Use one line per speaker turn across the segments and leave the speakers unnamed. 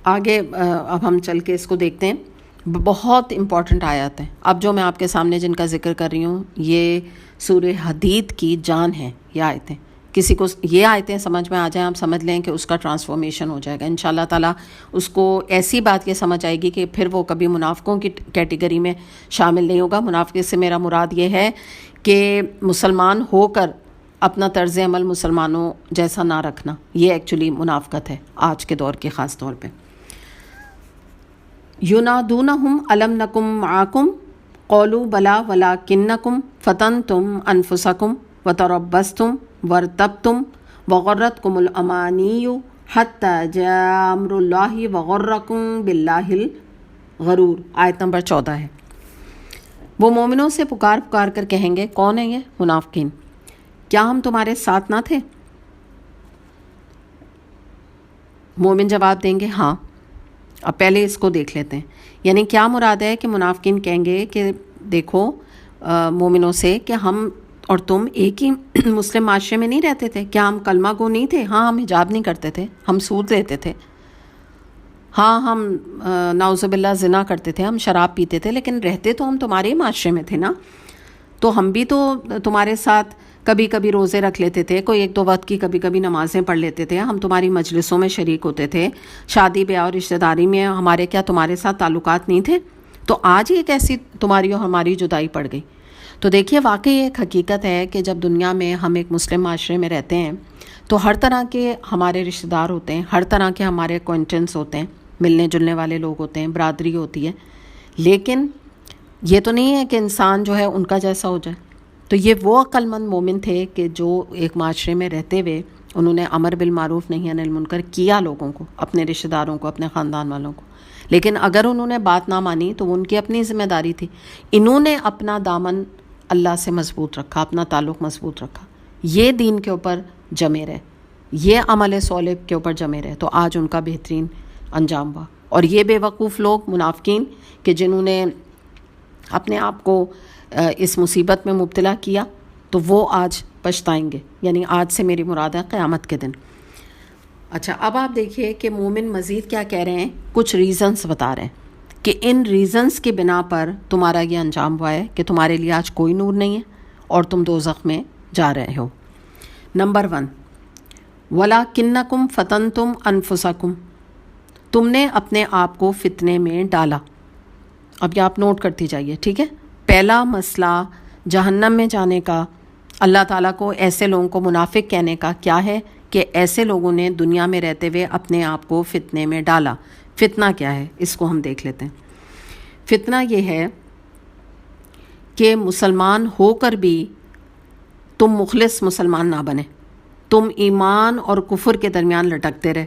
آگے اب ہم چل کے اس کو دیکھتے ہیں. بہت امپورٹنٹ آیات ہیں. اب جو میں آپ کے سامنے جن کا ذکر کر رہی ہوں یہ سورہ حدید کی جان ہے. یہ آیتیں کسی کو یہ آیتیں سمجھ میں آ جائیں، آپ سمجھ لیں کہ اس کا ٹرانسفارمیشن ہو جائے گا انشاءاللہ تعالیٰ. اس کو ایسی بات یہ سمجھ آئے گی کہ پھر وہ کبھی منافقوں کی کیٹیگری میں شامل نہیں ہوگا. منافق سے میرا مراد یہ ہے کہ مسلمان ہو کر اپنا طرز عمل مسلمانوں جیسا نہ رکھنا. یہ ایکچولی منافقت ہے آج کے دور کی خاص طور پہ. ینادونہم الم نکم معکم قولوا بلا ولکنکم فتنتم انفسکم وتربصتم وارتبتم وغرتکم الامانی حتی جاء امر اللہ وغرکم باللہ الغرور. آیت نمبر 14 ہے. وہ مومنوں سے پکار پکار کر کہیں گے، کون ہیں یہ؟ منافقین. کیا ہم تمہارے ساتھ نہ تھے؟ مومن جواب دیں گے ہاں. اب پہلے اس کو دیکھ لیتے ہیں. یعنی کیا مراد ہے کہ منافقین کہیں گے کہ دیکھو مومنوں سے کہ ہم اور تم ایک ہی مسلم معاشرے میں نہیں رہتے تھے؟ کیا ہم کلمہ گو نہیں تھے؟ ہاں ہم حجاب نہیں کرتے تھے، ہم سود لیتے تھے، ہاں ہم نعوذ باللہ زنا کرتے تھے، ہم شراب پیتے تھے، لیکن رہتے تو ہم تمہارے ہی معاشرے میں تھے نا. تو ہم بھی تو تمہارے ساتھ کبھی کبھی روزے رکھ لیتے تھے، کوئی ایک دو وقت کی کبھی کبھی نمازیں پڑھ لیتے تھے، ہم تمہاری مجلسوں میں شریک ہوتے تھے، شادی بیاہ اور رشتہ داری میں ہمارے کیا تمہارے ساتھ تعلقات نہیں تھے؟ تو آج یہ کیسی تمہاری اور ہماری جدائی پڑ گئی؟ تو دیکھیے واقعی ایک حقیقت ہے کہ جب دنیا میں ہم ایک مسلم معاشرے میں رہتے ہیں تو ہر طرح کے ہمارے رشتہ دار ہوتے ہیں، ہر طرح کے ہمارے اکوائنٹنس ہوتے ہیں، ملنے جلنے والے لوگ ہوتے ہیں، برادری ہوتی ہے. لیکن یہ تو نہیں ہے کہ انسان جو ہے ان کا جیسا ہو جائے. تو یہ وہ عقل مند مومن تھے کہ جو ایک معاشرے میں رہتے ہوئے انہوں نے امر بالمعروف نہی عن المنکر کیا، لوگوں کو، اپنے رشتہ داروں کو، اپنے خاندان والوں کو. لیکن اگر انہوں نے بات نہ مانی تو ان کی اپنی ذمہ داری تھی. انہوں نے اپنا دامن اللہ سے مضبوط رکھا، اپنا تعلق مضبوط رکھا، یہ دین کے اوپر جمے رہے، یہ عمل صالح کے اوپر جمے رہے، تو آج ان کا بہترین انجام ہوا. اور یہ بے وقوف لوگ منافقین کہ جنہوں نے اپنے آپ کو اس مصیبت میں مبتلا کیا تو وہ آج پچھتائیں گے. یعنی آج سے میری مراد ہے قیامت کے دن. اچھا اب آپ دیکھیے کہ مومن مزید کیا کہہ رہے ہیں، کچھ ریزنز بتا رہے ہیں کہ ان ریزنز کی بنا پر تمہارا یہ انجام ہوا ہے کہ تمہارے لیے آج کوئی نور نہیں ہے اور تم دوزخ میں جا رہے ہو. نمبر 1، وَلَكِنَّكُمْ فَتَنْتُمْ أَنفُسَكُمْ، تم نے اپنے آپ کو فتنے میں ڈالا. اب یہ آپ نوٹ کرتی جائیے، ٹھیک ہے. پہلا مسئلہ جہنم میں جانے کا، اللہ تعالیٰ کو ایسے لوگوں کو منافق کہنے کا کیا ہے کہ ایسے لوگوں نے دنیا میں رہتے ہوئے اپنے آپ کو فتنے میں ڈالا. فتنہ کیا ہے اس کو ہم دیکھ لیتے ہیں. فتنہ یہ ہے کہ مسلمان ہو کر بھی تم مخلص مسلمان نہ بنے، تم ایمان اور کفر کے درمیان لٹکتے رہے،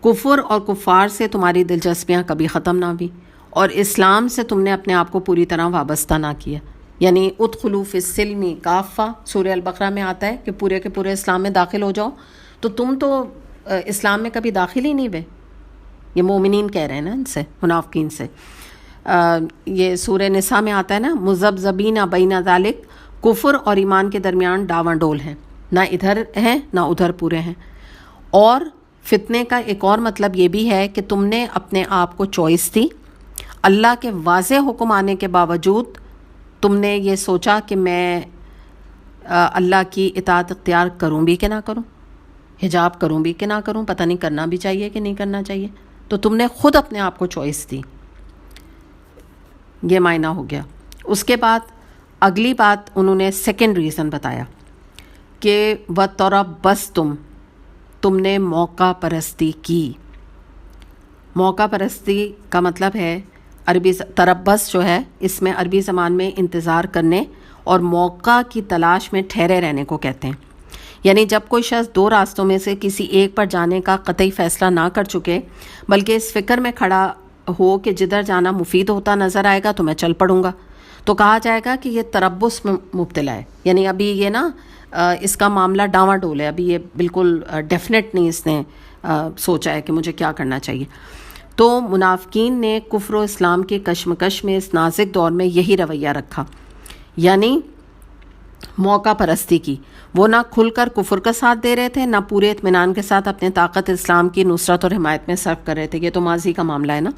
کفر اور کفار سے تمہاری دلچسپیاں کبھی ختم نہ ہوئی، اور اسلام سے تم نے اپنے آپ کو پوری طرح وابستہ نہ کیا. یعنی ادخلوا فی السلم کافہ، سورہ البقرہ میں آتا ہے کہ پورے کے پورے اسلام میں داخل ہو جاؤ. تو تم تو اسلام میں کبھی داخل ہی نہیں ہوئے. یہ مومنین کہہ رہے ہیں نا ان سے، منافقین سے. یہ سورہ نساء میں آتا ہے نا، مذبذبین بین ذالک، کفر اور ایمان کے درمیان ڈاواں ڈول ہیں، نہ ادھر ہیں نہ ادھر پورے ہیں. اور فتنے کا ایک اور مطلب یہ بھی ہے کہ تم نے اپنے آپ کو چوائس دی، اللہ کے واضح حکم آنے کے باوجود تم نے یہ سوچا کہ میں اللہ کی اطاعت اختیار کروں بھی کہ نہ کروں، حجاب کروں بھی کہ نہ کروں، پتہ نہیں کرنا بھی چاہیے کہ نہیں کرنا چاہیے. تو تم نے خود اپنے آپ کو چوائس دی. یہ معنی ہو گیا. اس کے بعد اگلی بات انہوں نے سیکنڈ ریزن بتایا کہ وَتَرَبَّصْتُمْ، تم نے موقع پرستی کی. موقع پرستی کا مطلب ہے عربی تربص جو ہے اس میں عربی زبان میں انتظار کرنے اور موقع کی تلاش میں ٹھہرے رہنے کو کہتے ہیں. یعنی جب کوئی شخص دو راستوں میں سے کسی ایک پر جانے کا قطعی فیصلہ نہ کر چکے بلکہ اس فکر میں کھڑا ہو کہ جدھر جانا مفید ہوتا نظر آئے گا تو میں چل پڑوں گا، تو کہا جائے گا کہ یہ تربص میں مبتلا ہے. یعنی ابھی یہ نا اس کا معاملہ ڈاواں ڈول ہے، ابھی یہ بالکل ڈیفینیٹ نہیں اس نے سوچا ہے کہ مجھے کیا کرنا چاہیے. تو منافقین نے کفر و اسلام کے کشمکش میں اس نازک دور میں یہی رویہ رکھا. یعنی موقع پرستی کی. وہ نہ کھل کر کفر کا ساتھ دے رہے تھے، نہ پورے اطمینان کے ساتھ اپنے طاقت اسلام کی نصرت اور حمایت میں صرف کر رہے تھے. یہ تو ماضی کا معاملہ ہے نا.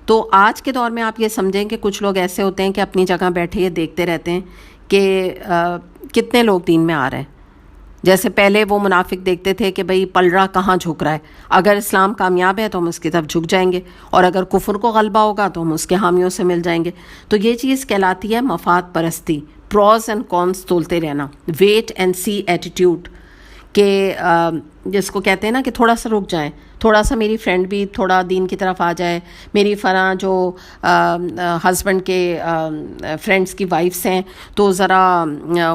تو آج کے دور میں آپ یہ سمجھیں کہ کچھ لوگ ایسے ہوتے ہیں کہ اپنی جگہ بیٹھے یہ دیکھتے رہتے ہیں کہ کتنے لوگ دین میں آ رہے ہیں. جیسے پہلے وہ منافق دیکھتے تھے کہ بھئی پلڑا کہاں جھک رہا ہے، اگر اسلام کامیاب ہے تو ہم اس کی طرف جھک جائیں گے، اور اگر کفر کو غلبہ ہوگا تو ہم اس کے حامیوں سے مل جائیں گے. تو یہ چیز کہلاتی ہے مفاد پرستی، پروز اینڈ کونس تولتے رہنا، ویٹ اینڈ سی ایٹیٹیوڈ، کہ جس کو کہتے ہیں نا کہ تھوڑا سا رک جائیں، تھوڑا سا میری فرینڈ بھی تھوڑا دین کی طرف آ جائے، میری فلاں جو ہسبینڈ کے فرینڈس کی وائفس ہیں تو ذرا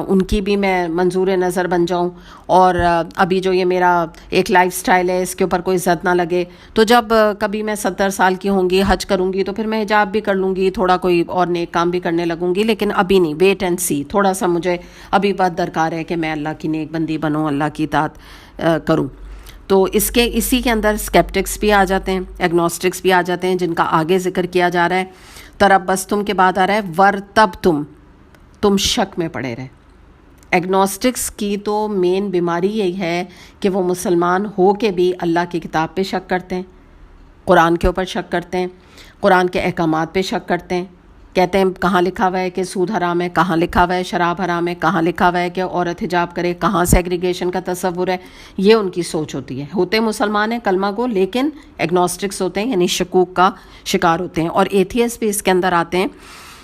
ان کی بھی میں منظور نظر بن جاؤں، اور ابھی جو یہ میرا ایک لائف سٹائل ہے اس کے اوپر کوئی زد نہ لگے. تو جب کبھی میں 70 سال کی ہوں گی، حج کروں گی، تو پھر میں حجاب بھی کر لوں گی، تھوڑا کوئی اور نیک کام بھی کرنے لگوں گی، لیکن ابھی نہیں، ویٹ اینڈ سی. تھوڑا سا مجھے ابھی بات درکار ہے کہ میں اللہ کی نیک بندی بنوں، اللہ کی اطاعت کروں. تو اسی کے اندر اسکیپٹکس بھی آ جاتے ہیں، ایگنوسٹکس بھی آ جاتے ہیں، جن کا آگے ذکر کیا جا رہا ہے. تربستم کے بعد آ رہا ہے ورتب تم شک میں پڑے رہے. ایگنوسٹکس کی تو مین بیماری یہی ہے کہ وہ مسلمان ہو کے بھی اللہ کی کتاب پہ شک کرتے ہیں، قرآن کے اوپر شک کرتے ہیں، قرآن کے احکامات پہ شک کرتے ہیں. کہتے ہیں کہاں لکھا ہوا ہے کہ سود حرام ہے، کہاں لکھا ہوا ہے شراب حرام ہے، کہاں لکھا ہوا ہے کہ عورت حجاب کرے، کہاں سیگریگیشن کا تصور ہے. یہ ان کی سوچ ہوتی ہے. ہوتے مسلمان ہیں کلمہ گو، لیکن ایگنوسٹکس ہوتے ہیں، یعنی شکوک کا شکار ہوتے ہیں. اور ایتھیسٹ بھی اس کے اندر آتے ہیں.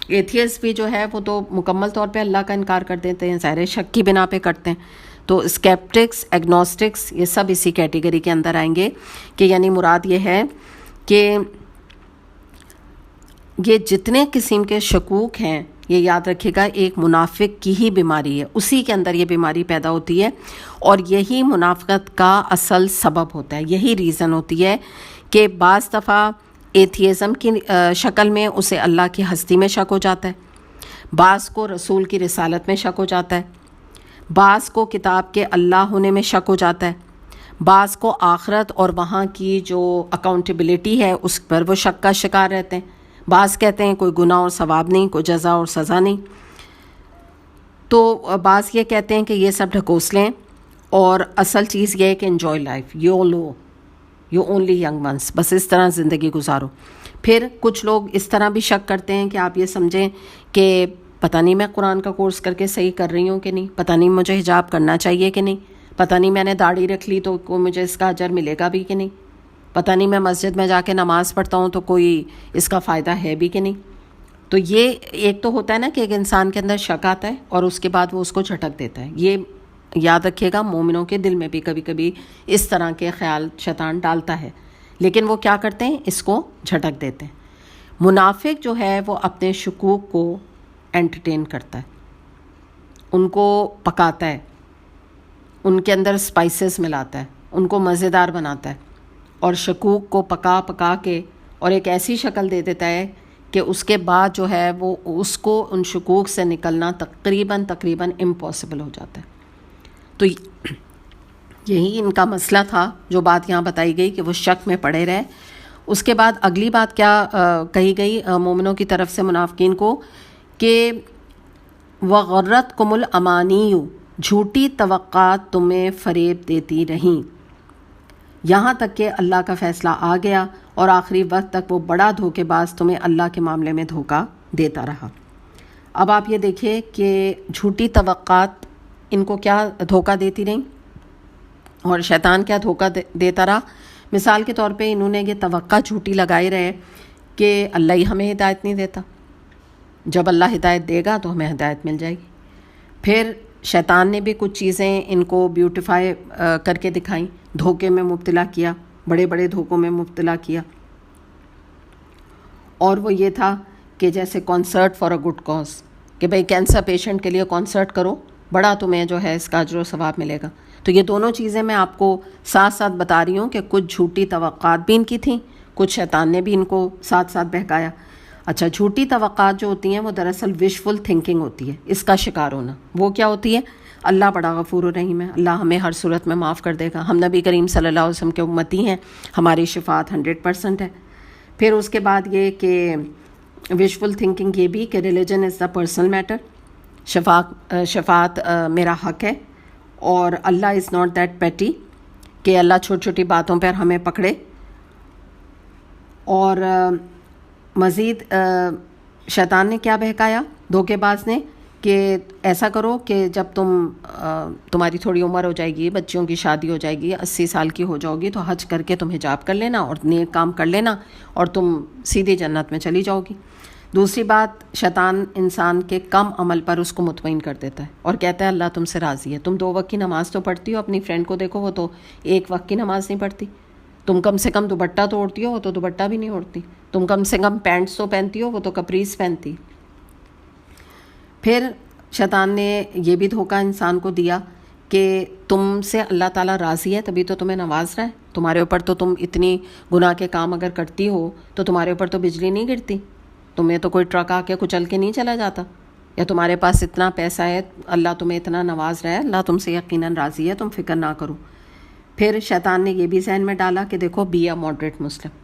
ایتھیسٹ بھی جو ہے وہ تو مکمل طور پہ اللہ کا انکار کر دیتے ہیں، ظاہر شک کی بنا پہ کرتے ہیں. تو اسکیپٹکس، ایگنوسٹکس، یہ سب اسی کیٹیگری کے اندر آئیں گے. کہ یعنی مراد یہ ہے کہ یہ جتنے قسم کے شکوک ہیں، یہ یاد رکھے گا ایک منافق کی ہی بیماری ہے، اسی کے اندر یہ بیماری پیدا ہوتی ہے. اور یہی منافقت کا اصل سبب ہوتا ہے، یہی ریزن ہوتی ہے کہ بعض دفعہ ایتھیزم کی شکل میں اسے اللہ کی ہستی میں شک ہو جاتا ہے، بعض کو رسول کی رسالت میں شک ہو جاتا ہے، بعض کو کتاب کے اللہ ہونے میں شک ہو جاتا ہے، بعض کو آخرت اور وہاں کی جو اکاؤنٹیبلٹی ہے اس پر وہ شک کا شکار رہتے ہیں. بعض کہتے ہیں کوئی گناہ اور ثواب نہیں، کوئی جزا اور سزا نہیں. تو بعض یہ کہتے ہیں کہ یہ سب ڈھکوسلیں، اور اصل چیز یہ ہے کہ enjoy life, you only young once, بس اس طرح زندگی گزارو. پھر کچھ لوگ اس طرح بھی شک کرتے ہیں کہ آپ یہ سمجھیں کہ پتہ نہیں میں قرآن کا کورس کر کے صحیح کر رہی ہوں کہ نہیں، پتہ نہیں مجھے حجاب کرنا چاہیے کہ نہیں، پتہ نہیں میں نے داڑھی رکھ لی تو مجھے اس کا اجر ملے گا بھی کہ نہیں، پتہ نہیں میں مسجد میں جا کے نماز پڑھتا ہوں تو کوئی اس کا فائدہ ہے بھی کہ نہیں. تو یہ ایک تو ہوتا ہے نا کہ ایک انسان کے اندر شک آتا ہے اور اس کے بعد وہ اس کو جھٹک دیتا ہے. یہ یاد رکھیے گا مومنوں کے دل میں بھی کبھی کبھی اس طرح کے خیال شیطان ڈالتا ہے، لیکن وہ کیا کرتے ہیں، اس کو جھٹک دیتے ہیں. منافق جو ہے وہ اپنے شکوک کو انٹرٹین کرتا ہے، ان کو پکاتا ہے، ان کے اندر اسپائسز ملاتا ہے، ان کو مزیدار بناتا ہے، اور شکوک کو پکا پکا کے اور ایک ایسی شکل دے دیتا ہے کہ اس کے بعد جو ہے وہ اس کو ان شکوک سے نکلنا تقریباً امپاسبل ہو جاتا ہے. تو یہی ان کا مسئلہ تھا، جو بات یہاں بتائی گئی کہ وہ شک میں پڑے رہے. اس کے بعد اگلی بات کیا کہی گئی مومنوں کی طرف سے منافقین کو، کہ وغرتکم الامانی، جھوٹی توقعات تمہیں فریب دیتی رہیں، یہاں تک کہ اللہ کا فیصلہ آ گیا اور آخری وقت تک وہ بڑا دھوکے باز تمہیں اللہ کے معاملے میں دھوکہ دیتا رہا. اب آپ یہ دیکھیے کہ جھوٹی توقعات ان کو کیا دھوکہ دیتی رہیں، اور شیطان کیا دھوکہ دیتا رہا. مثال کے طور پہ انہوں نے یہ توقع جھوٹی لگائی رہے کہ اللہ ہی ہمیں ہدایت نہیں دیتا، جب اللہ ہدایت دے گا تو ہمیں ہدایت مل جائے گی. پھر شیطان نے بھی کچھ چیزیں ان کو بیوٹیفائی کر کے دکھائیں، دھوکے میں مبتلا کیا، بڑے بڑے دھوکوں میں مبتلا کیا. اور وہ یہ تھا کہ جیسے concert for a good cause, کہ بھئی کینسر پیشنٹ کے لیے کانسرٹ کرو، بڑا تمہیں جو ہے اس کا اجر و ثواب ملے گا. تو یہ دونوں چیزیں میں آپ کو ساتھ ساتھ بتا رہی ہوں کہ کچھ جھوٹی توقعات بھی ان کی تھیں، کچھ شیطان نے بھی ان کو ساتھ ساتھ بہکایا. اچھا، جھوٹی توقعات جو ہوتی ہیں وہ دراصل وشفل تھنکنگ ہوتی ہے، اس کا شکار ہونا. وہ کیا ہوتی ہے، اللہ بڑا غفور الرحیم ہے، اللہ ہمیں ہر صورت میں معاف کر دے گا، ہم نبی کریم صلی اللہ علیہ وسلم کے امتی ہیں، ہماری شفاعت 100% ہے. پھر اس کے بعد یہ کہ وشفل تھنکنگ یہ بھی کہ religion is the personal matter, شفاعت میرا حق ہے، اور اللہ از ناٹ دیٹ پیٹی کہ اللہ چھوٹی چھوٹی باتوں پر ہمیں پکڑے. اور مزید شیطان نے کیا بہکایا دھوکے باز نے کہ ایسا کرو کہ جب تمہاری تھوڑی عمر ہو جائے گی، بچیوں کی شادی ہو جائے گی، 80 سال کی ہو جاؤ گی، تو حج کر کے تم حجاب کر لینا اور نیک کام کر لینا اور تم سیدھی جنت میں چلی جاؤ گی. دوسری بات، شیطان انسان کے کم عمل پر اس کو مطمئن کر دیتا ہے اور کہتا ہے اللہ تم سے راضی ہے. تم 2 وقت کی نماز تو پڑھتی ہو، اپنی فرینڈ کو دیکھو وہ تو 1 وقت کی نماز نہیں پڑھتی. تم کم سے کم دوپٹہ تو اوڑھتی ہو، وہ تو دوپٹہ بھی نہیں اوڑھتی. تم کم سے کم پینٹس تو پہنتی ہو، وہ تو کپریز پہنتی. پھر شیطان نے یہ بھی دھوکہ انسان کو دیا کہ تم سے اللہ تعالیٰ راضی ہے تبھی تو تمہیں نواز رہا ہے. تمہارے اوپر تو تم اتنی گناہ کے کام اگر کرتی ہو تو تمہارے اوپر تو بجلی نہیں گرتی، تمہیں تو کوئی ٹرک آ کے کچل کے نہیں چلا جاتا. یا تمہارے پاس اتنا پیسہ ہے، اللہ تمہیں اتنا نواز رہا ہے، اللہ تم سے یقیناً راضی ہے، تم فکر نہ کرو. پھر شیطان نے یہ بھی ذہن میں ڈالا کہ دیکھو بی اے ماڈریٹ مسلم.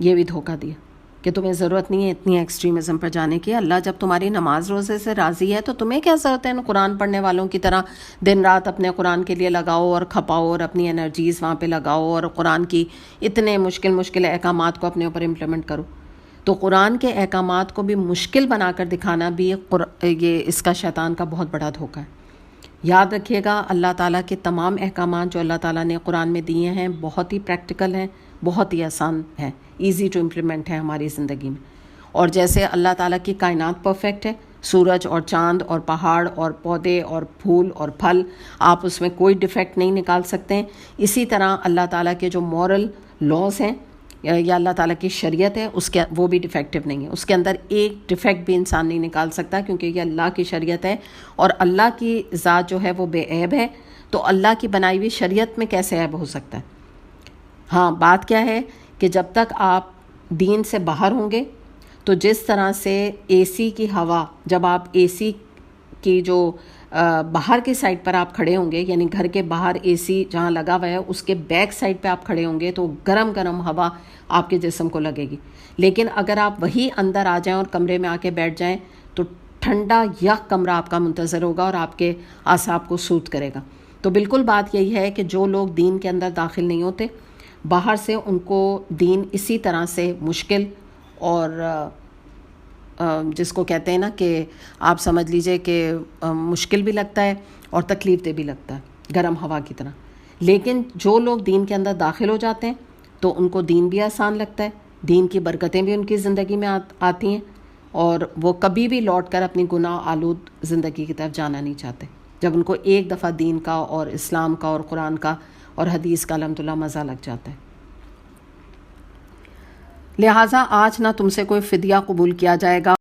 یہ بھی دھوکہ دیا کہ تمہیں ضرورت نہیں ہے اتنی ایکسٹریمزم پر جانے کی. اللہ جب تمہاری نماز روزے سے راضی ہے تو تمہیں کیا ضرورت ہے قرآن پڑھنے والوں کی طرح دن رات اپنے قرآن کے لیے لگاؤ اور کھپاؤ اور اپنی انرجیز وہاں پہ لگاؤ اور قرآن کی اتنے مشکل احکامات کو اپنے اوپر امپلیمنٹ کرو. تو قرآن کے احکامات کو بھی مشکل بنا کر دکھانا بھی یہ اس کا شیطان کا بہت بڑا دھوکہ ہے. یاد رکھیے گا، اللہ تعالیٰ کے تمام احکامات جو اللہ تعالیٰ نے قرآن میں دیے ہیں بہت ہی پریکٹیکل ہیں، بہت ہی آسان ہیں، ایزی ٹو امپلیمنٹ ہے ہماری زندگی میں. اور جیسے اللہ تعالیٰ کی کائنات پرفیکٹ ہے، سورج اور چاند اور پہاڑ اور پودے اور پھول اور پھل، آپ اس میں کوئی ڈیفیکٹ نہیں نکال سکتے ہیں. اسی طرح اللہ تعالیٰ کے جو مورل لاز ہیں یا اللہ تعالیٰ کی شریعت ہے اس کے وہ بھی ڈیفیکٹیو نہیں ہے. اس کے اندر ایک ڈیفیکٹ بھی انسان نہیں نکال سکتا کیونکہ یہ اللہ کی شریعت ہے اور اللہ کی ذات جو ہے وہ بے عیب ہے. تو اللہ کی بنائی ہوئی شریعت میں کیسے عیب ہو سکتا ہے؟ ہاں، بات کیا ہے کہ جب تک آپ دین سے باہر ہوں گے تو جس طرح سے اے سی کی ہوا، جب آپ اے سی کی جو باہر کی سائڈ پر آپ کھڑے ہوں گے، یعنی گھر کے باہر اے سی جہاں لگا ہوا ہے اس کے بیک سائڈ پہ آپ کھڑے ہوں گے تو گرم گرم ہوا آپ کے جسم کو لگے گی. لیکن اگر آپ وہی اندر آ جائیں اور کمرے میں آ کے بیٹھ جائیں تو ٹھنڈا یک کمرہ آپ کا منتظر ہوگا اور آپ کے اعصاب کو سوت کرے گا. تو بالکل بات یہی ہے کہ جو لوگ دین کے اندر داخل نہیں ہوتے، باہر سے ان کو دین اسی طرح سے مشکل اور جس کو کہتے ہیں نا کہ آپ سمجھ لیجئے کہ مشکل بھی لگتا ہے اور تکلیف دہ بھی لگتا ہے، گرم ہوا کی طرح. لیکن جو لوگ دین کے اندر داخل ہو جاتے ہیں تو ان کو دین بھی آسان لگتا ہے، دین کی برکتیں بھی ان کی زندگی میں آتی ہیں اور وہ کبھی بھی لوٹ کر اپنی گناہ آلود زندگی کی طرف جانا نہیں چاہتے جب ان کو ایک دفعہ دین کا اور اسلام کا اور قرآن کا اور حدیث کا الحمدللہ مزہ لگ جاتا ہے. لہٰذا آج نہ تم سے کوئی فدیہ قبول کیا جائے گا